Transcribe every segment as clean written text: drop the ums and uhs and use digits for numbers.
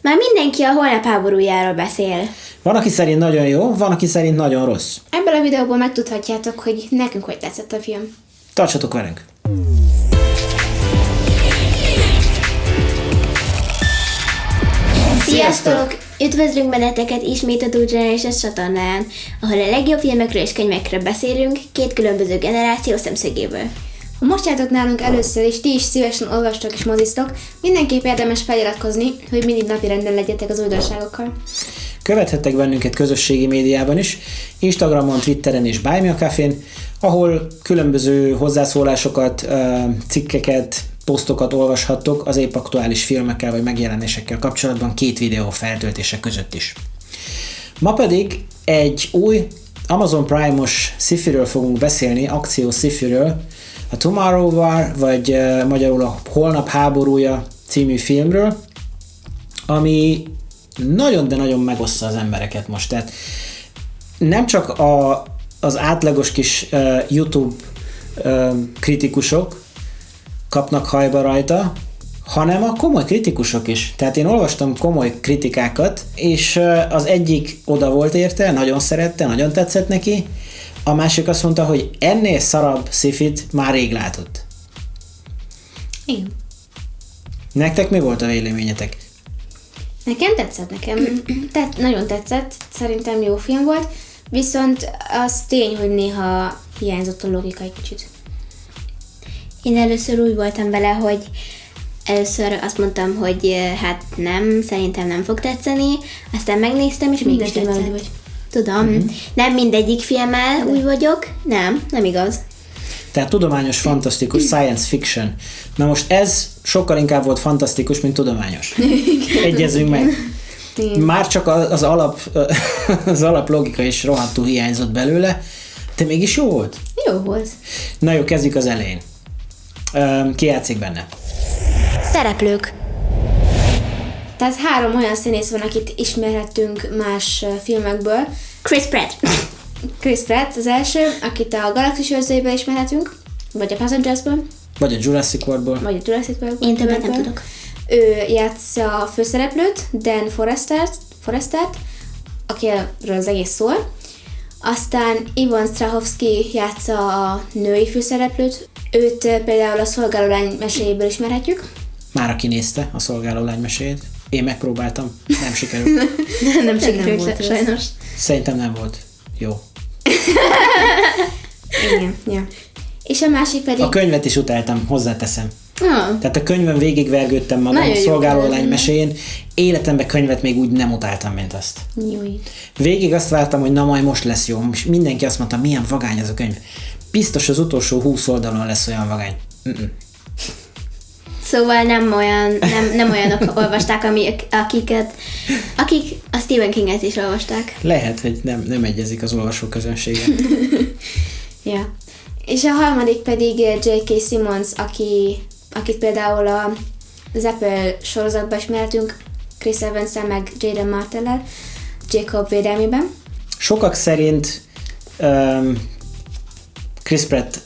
Már mindenki a holnap háborújáról beszél. Van, aki szerint nagyon jó, van, aki szerint nagyon rossz. Ebből a videóból megtudhatjátok, hogy nekünk hogy tetszett a film. Tartsatok velünk! Sziasztok! Üdvözlünk benneteket ismét a Two Generations csatornán, ahol a legjobb filmekről és könyvekről beszélünk, két különböző generáció szemszögéből. Ha most jártok nálunk először, és ti is szívesen olvastok és moziztok, mindenképp érdemes feliratkozni, hogy mindig napirenden legyetek az újdonságokkal. Követhettek bennünket közösségi médiában is, Instagramon, Twitteren és Buy Me a Cafén, ahol különböző hozzászólásokat, cikkeket, posztokat olvashattok az épp aktuális filmekkel vagy megjelenésekkel kapcsolatban 2 videó feltöltése között is. Ma pedig egy új Amazon Prime-os sci-firől fogunk beszélni, akció sci-firől, a Tomorrow War, vagy magyarul a Holnap háborúja című filmről, ami nagyon, de nagyon megoszta az embereket most. Tehát nem csak az átlagos kis YouTube kritikusok kapnak hajba rajta, hanem a komoly kritikusok is. Tehát én olvastam komoly kritikákat, és az egyik oda volt érte, nagyon szerette, nagyon tetszett neki, a másik azt mondta, hogy ennél szarabb sci-fit már rég látott. Igen. Nektek mi volt a véleményetek? Nekem tetszett, nagyon tetszett, szerintem jó film volt, viszont az tény, hogy néha hiányzott a logika egy kicsit. Én először úgy voltam vele, hogy először azt mondtam, hogy hát nem, szerintem nem fog tetszeni, aztán megnéztem, és mégis tetszett. Vagy. Tudom, nem mindegyik filmmel úgy vagyok, nem igaz. Tehát tudományos, fantasztikus, science fiction. Na most ez sokkal inkább volt fantasztikus, mint tudományos. Egyezünk meg. Már csak az alap logika is rohadtul hiányzott belőle, de mégis jó volt? Jó volt. Na jó, kezdjük az elején. Ki játszik benne? Szereplők. Tehát 3 olyan színész van, akit ismerhetünk más filmekből. Chris Pratt az első, akit a Galaxis őrzőjéből ismerhetünk, vagy a Passengersből. Vagy a Jurassic Worldból. Én többet nem tudok. Ő játsza a főszereplőt, Dan Forrestert, akiről az egész szól. Aztán Yvonne Strahovski játsza a női főszereplőt. Őt például a Szolgálólány meséjéből ismerhetjük. Már aki nézte a Szolgálólány meséjét. Én megpróbáltam, nem sikerült. nem sikerült, sajnos. Szerintem nem volt jó. Igen, ja. És a másik pedig... A könyvet is utáltam, hozzáteszem. Tehát a könyvön végigvergődtem magam nagyon a Szolgálólány meséjén. Életemben könyvet még úgy nem utáltam, mint azt. Jó. Végig azt vártam, hogy na majd most lesz jó. És mindenki azt mondta, milyen vagány ez a könyv. Biztos az utolsó 20 oldalon lesz olyan vagány. Szóval nem olyanok olvasták, akik a Stephen Kinget is olvasták. Lehet, hogy nem egyezik az olvasóközönsége. Ja. És a harmadik pedig J.K. Simmons, akit például az Apple sorozatban ismerhetünk, Chris Evans-el meg Jaden Martellel, Jacob védelmében. Sokak szerint Chris Pratt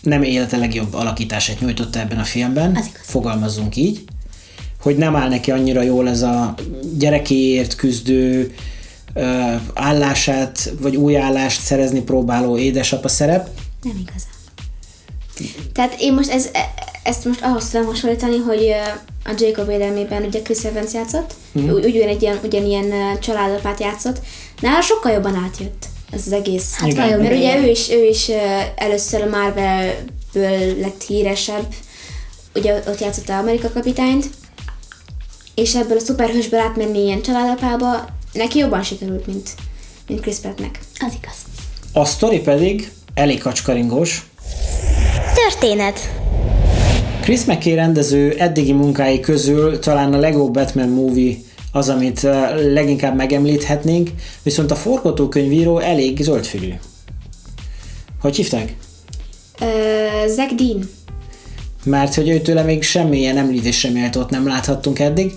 nem élete legjobb alakítását nyújtotta ebben a filmben, fogalmazzunk így, hogy nem áll neki annyira jól ez a gyerekéért küzdő állását, vagy új állást szerezni próbáló édesapa szerep. Nem igazán. Tehát én most ezt most ahhoz tudom hasonlítani, hogy a Jacob védelmében ugye Chris Evans játszott, ugyanilyen családapát játszott, nála sokkal jobban átjött ez az egész. Hát vajon, mert ugye ő is először a Marvelből lett híresebb, ugye ott játszotta Amerika kapitányt, és ebből a szuperhősből átmenni ilyen családapába, neki jobban sikerült, mint Chris Prattnek. Az igaz. A sztori pedig elég kacskaringós. Történet. Chris McKay rendező eddigi munkái közül talán a Lego Batman movie az, amit leginkább megemlíthetnénk, viszont a forgatókönyvíró elég zöldfülű. Hogy hívták? Zack Dean. Mert hogy őtőle még semmilyen említésre méltót nem láthattunk eddig.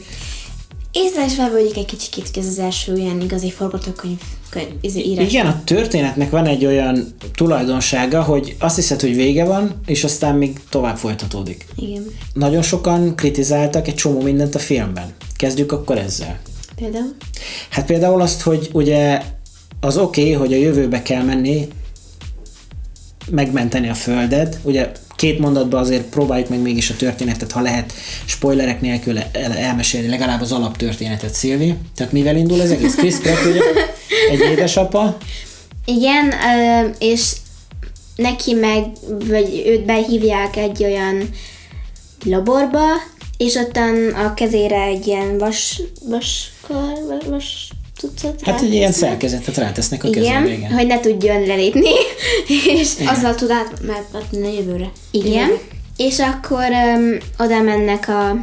észre is vevődik egy kicsit, ez az első ilyen igazi forgatókönyv írás. Igen, a történetnek van egy olyan tulajdonsága, hogy azt hiszed, hogy vége van, és aztán még tovább folytatódik. Igen. Nagyon sokan kritizáltak egy csomó mindent a filmben. Kezdjük akkor ezzel. Például? Hát például azt, hogy ugye az oké, hogy a jövőbe kell menni, megmenteni a Földet. Ugye 2 mondatban azért próbáljuk meg mégis a történetet, ha lehet spoilerek nélkül elmesélni legalább az alaptörténetet, Szilvi. Tehát mivel indul ez egész? Chris Pratt ugye egy édesapa. Igen, és neki vagy őt behívják egy olyan laborba, és ottan a kezére egy ilyen vas cuccot Hát egy ilyen szerkezetet rátesznek a kezébe, igen. Hogy ne tudjon lelépni. És azzal tud átmenni a jövőre. Igen. És akkor oda mennek a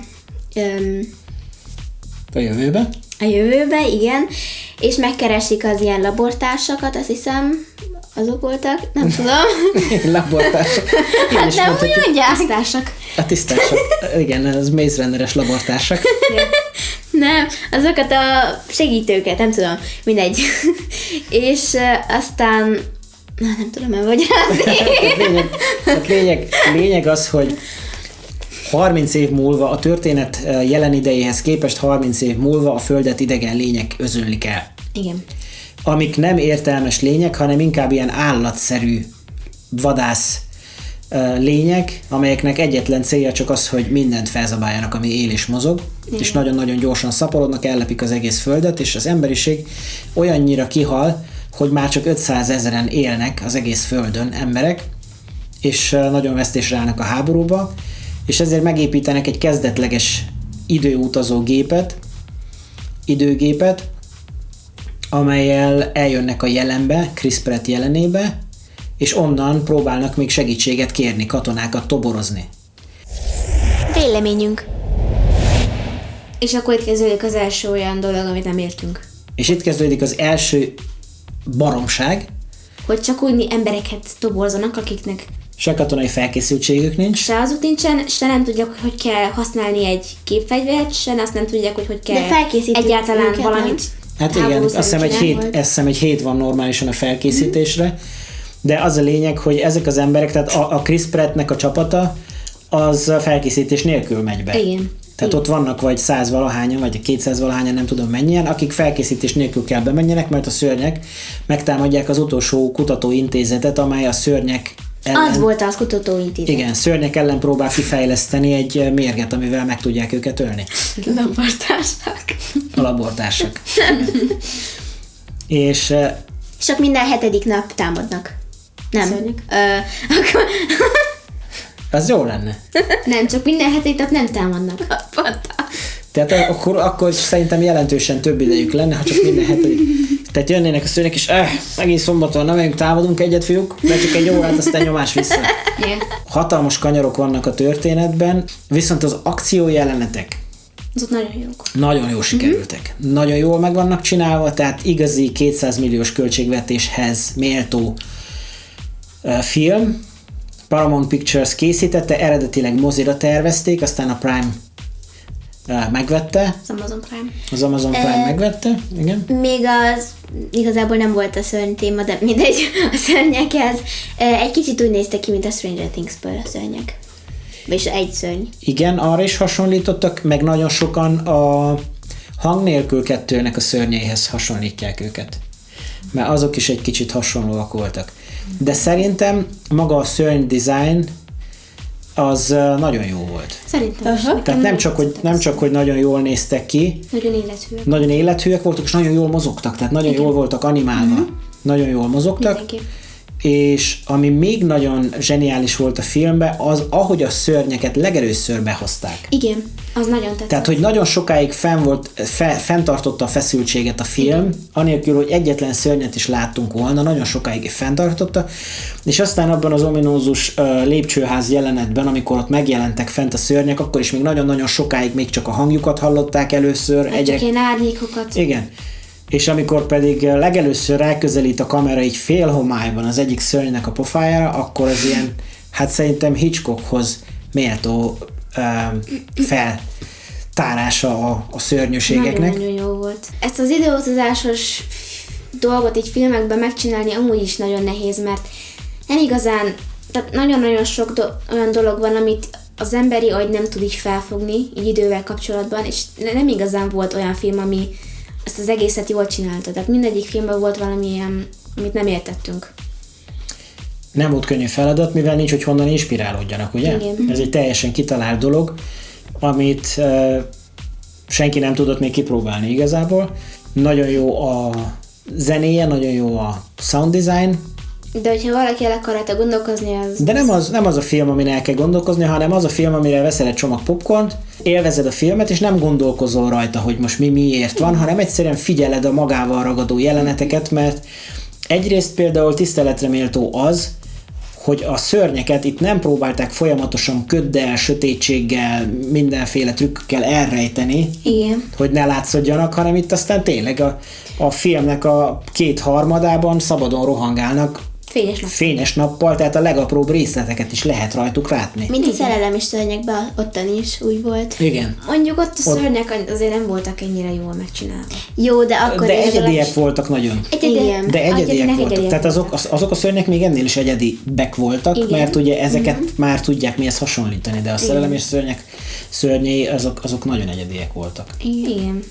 jövőbe. A jövőbe, igen. És megkeresik az ilyen labortársakat, azt hiszem, azok voltak, nem tudom. Labortársak. Hát nem úgy mondják. Tisztársak. A tisztársak. Igen, az Maze Runner-es labortársak. Nem, azokat a segítőket, nem tudom, mindegy. És aztán, nem tudom elmagyarázni. Lényeg az, hogy 30 év múlva, a történet jelen idejéhez képest 30 év múlva a Földet idegen lények özönlik el. Igen. Amik nem értelmes lények, hanem inkább ilyen állatszerű vadász lények, amelyeknek egyetlen célja csak az, hogy mindent felzabáljanak, ami él és mozog, igen. És nagyon-nagyon gyorsan szaporodnak, ellepik az egész Földet, és az emberiség olyannyira kihal, hogy már csak 500 000 élnek az egész Földön emberek, és nagyon vesztésre állnak a háborúba, és ezért megépítenek egy kezdetleges időutazó időgépet, amellyel eljönnek a jelenbe, Chris Pratt jelenébe, és onnan próbálnak még segítséget kérni, katonákat toborozni. Véleményünk. És akkor itt kezdődik az első olyan dolog, amit nem értünk. És itt kezdődik az első baromság. Hogy csak úgy embereket toborzanak, akiknek se katonai felkészültségük nincs. Se azok nincsen, se nem tudják, hogy kell használni egy képfegyvert, se azt nem tudják, hogy kell egyáltalán valamit. Hát igen, azt hiszem egy hét van normálisan a felkészítésre, de az a lényeg, hogy ezek az emberek, tehát a Chris Prattnek a csapata, az felkészítés nélkül megy be. Igen. Tehát ott vannak vagy 100 valahányan, vagy 200 valahányan, nem tudom mennyien, akik felkészítés nélkül kell bemenjenek, mert a szörnyek megtámadják az utolsó kutatóintézetet, amely a szörnyek ellen... Az volt az kutatóintézet. Igen, szörnyek ellen próbál kifejleszteni egy mérget, amivel meg tudják őket ölni. Labortársak. A labortársak. És csak minden 7. nap támadnak. Nem. Akkor... Az jó lenne. Nem, csak minden 7. nap nem támadnak. Tehát akkor szerintem jelentősen több idejük lenne, ha csak minden 7. Tehát jönnének a szörnyek, és megint szombaton, na megyünk, támadunk egyet, fiúk, de csak egy órát, aztán nyomás vissza. Yeah. Hatalmas kanyarok vannak a történetben, viszont az akció jelenetek azok nagyon jók. Nagyon jól sikerültek. Nagyon jól meg vannak csinálva, tehát igazi 200 milliós költségvetéshez méltó film. Paramount Pictures készítette, eredetileg mozira tervezték, aztán a Prime megvette. Az Amazon Prime megvette, igen. Még az igazából nem volt a szörny téma, de mindegy, a szörnyekhez. Egy kicsit úgy néztek ki, mint a Stranger Things-ből a szörnyek. Vagyis egy szörny. Igen, arra is hasonlítottak, meg nagyon sokan a Hang nélkül 2-nek a szörnyeihez hasonlítják őket. Mert azok is egy kicsit hasonlóak voltak. De szerintem maga a szörny design az nagyon jó volt. Szerintem is. Tehát nem csak, hogy nagyon jól néztek ki. Nagyon élethűek. Nagyon élethűek voltak, és nagyon jól mozogtak. Tehát nagyon jól voltak animálva. Nagyon jól mozogtak. Mindenképp. És ami még nagyon zseniális volt a filmben, az, ahogy a szörnyeket legelőször behozták. Igen, az nagyon tetszett. Tehát, hogy nagyon sokáig fenntartotta a feszültséget a film, igen. Anélkül, hogy egyetlen szörnyet is láttunk volna, nagyon sokáig fenntartotta, és aztán abban az ominózus lépcsőház jelenetben, amikor ott megjelentek fent a szörnyek, akkor is még nagyon-nagyon sokáig még csak a hangjukat hallották először. Csak ilyen árnyékokat. Igen. És amikor pedig legelőször elközelít a kamera így félhomályban az egyik szörnynek a pofájára, akkor az ilyen, hát szerintem Hitchcockhoz méltó tárása a szörnyűségeknek. Nagyon jó volt. Ezt az időutazásos dolgot így filmekben megcsinálni amúgy is nagyon nehéz, mert nem igazán, tehát nagyon-nagyon sok olyan dolog van, amit az emberi agy nem tud így felfogni, így idővel kapcsolatban, és nem igazán volt olyan film, ami ezt az egészet jól csinálta. Tehát mindegyik filmben volt valami ilyen, amit nem értettünk. Nem volt könnyű feladat, mivel nincs, hogy honnan inspirálódjanak, ugye? Igen. Ez egy teljesen kitalált dolog, amit senki nem tudott még kipróbálni igazából. Nagyon jó a zenéje, nagyon jó a sound design. De hogyha valaki el akar rajta gondolkozni, az... De nem az a film, amin el kell gondolkozni, hanem az a film, amire veszel egy csomag popcornt, élvezed a filmet, és nem gondolkozol rajta, hogy most miért van, hanem egyszerűen figyeled a magával ragadó jeleneteket, mert egyrészt például tiszteletre méltó az, hogy a szörnyeket itt nem próbálták folyamatosan köddel, sötétséggel, mindenféle trükkökkel elrejteni, Igen. hogy ne látszódjanak, hanem itt aztán tényleg a filmnek a 2/3 szabadon rohangálnak fényes nappal, tehát a legapróbb részleteket is lehet rajtuk látni. Mint a szerelem szörnyekben, ottan is úgy volt. Igen. Mondjuk ott a szörnyek azért nem voltak ennyire jól megcsinálva. Jó, de akkor... De egyediek voltak nagyon. Igen. De egyediek voltak. Egyediek Tehát azok a szörnyek még ennél is egyedibek voltak, Igen. mert ugye ezeket már tudják mihez hasonlítani, de a szerelem és szörnyei azok nagyon egyediek voltak. Igen.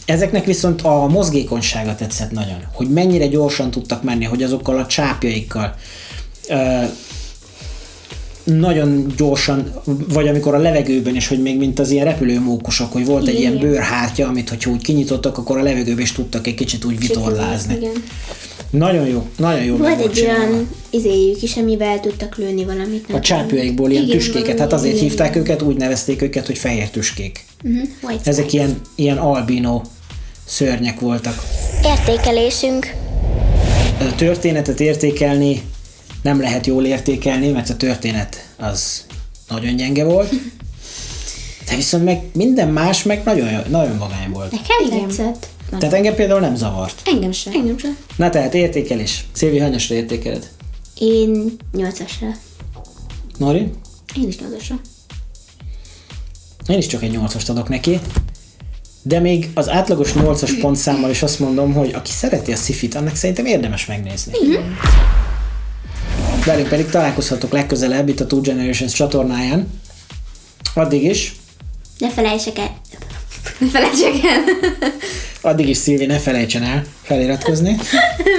Ezeknek viszont a mozgékonysága tetszett nagyon, hogy mennyire gyorsan tudtak menni, hogy azokkal a csápjaikkal nagyon gyorsan, vagy amikor a levegőben is, hogy még mint az ilyen repülőmókusok, hogy volt egy ilyen bőrhártya, amit hogyha úgy kinyitottak, akkor a levegőben is tudtak egy kicsit úgy vitorlázni. Igen. Nagyon jó. Volt egy olyan izéjük is, amivel tudtak lőni valamit. A csápjaikból ilyen tüskéket, hát azért igen. hívták őket, úgy nevezték őket, hogy fehér tüskék. Ezek ilyen albino szörnyek voltak. Értékelésünk. A történetet értékelni nem lehet jól értékelni, mert a történet az nagyon gyenge volt. De viszont meg minden más meg nagyon vagány volt. Nekem tetszett. Tehát engem például nem zavart. Engem sem. Na tehát értékelés. Szilvi, hanyasra értékeled? Én 8-asra. Nori? Én is 8-asra. Én is csak egy 8-ast adok neki. De még az átlagos 8-as pontszámmal is azt mondom, hogy aki szereti a sci-fit, annak szerintem érdemes megnézni. Velünk pedig találkozhatok legközelebb itt a Two Generations csatornáján. Addig is. Ne felejtsek el. Addig is Szilvi, ne felejtsen el feliratkozni.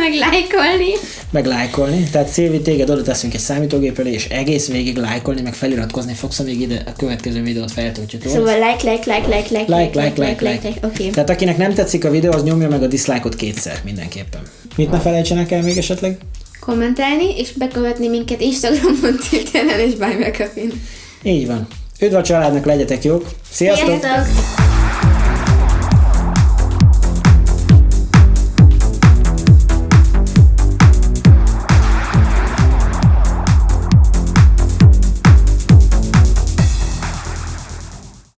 Meg lájkolni. Meg lájkolni. Tehát Szilvi, téged oda teszünk egy számítógép elé, és egész végig lájkolni, meg feliratkozni fogsz, amíg ide a következő videót feltöltjük. Szóval like. Oké. Tehát akinek nem tetszik a videó, az nyomja meg a dislike-ot 2-szer mindenképpen. Mit ne felejtsenek el még esetleg? Kommentálni, és bekövetni minket Instagramon, Twitteren és Buy Me a Coffee-n. Így van. Üdv a családnak, legyetek jók! Sziasztok! Sziasztok!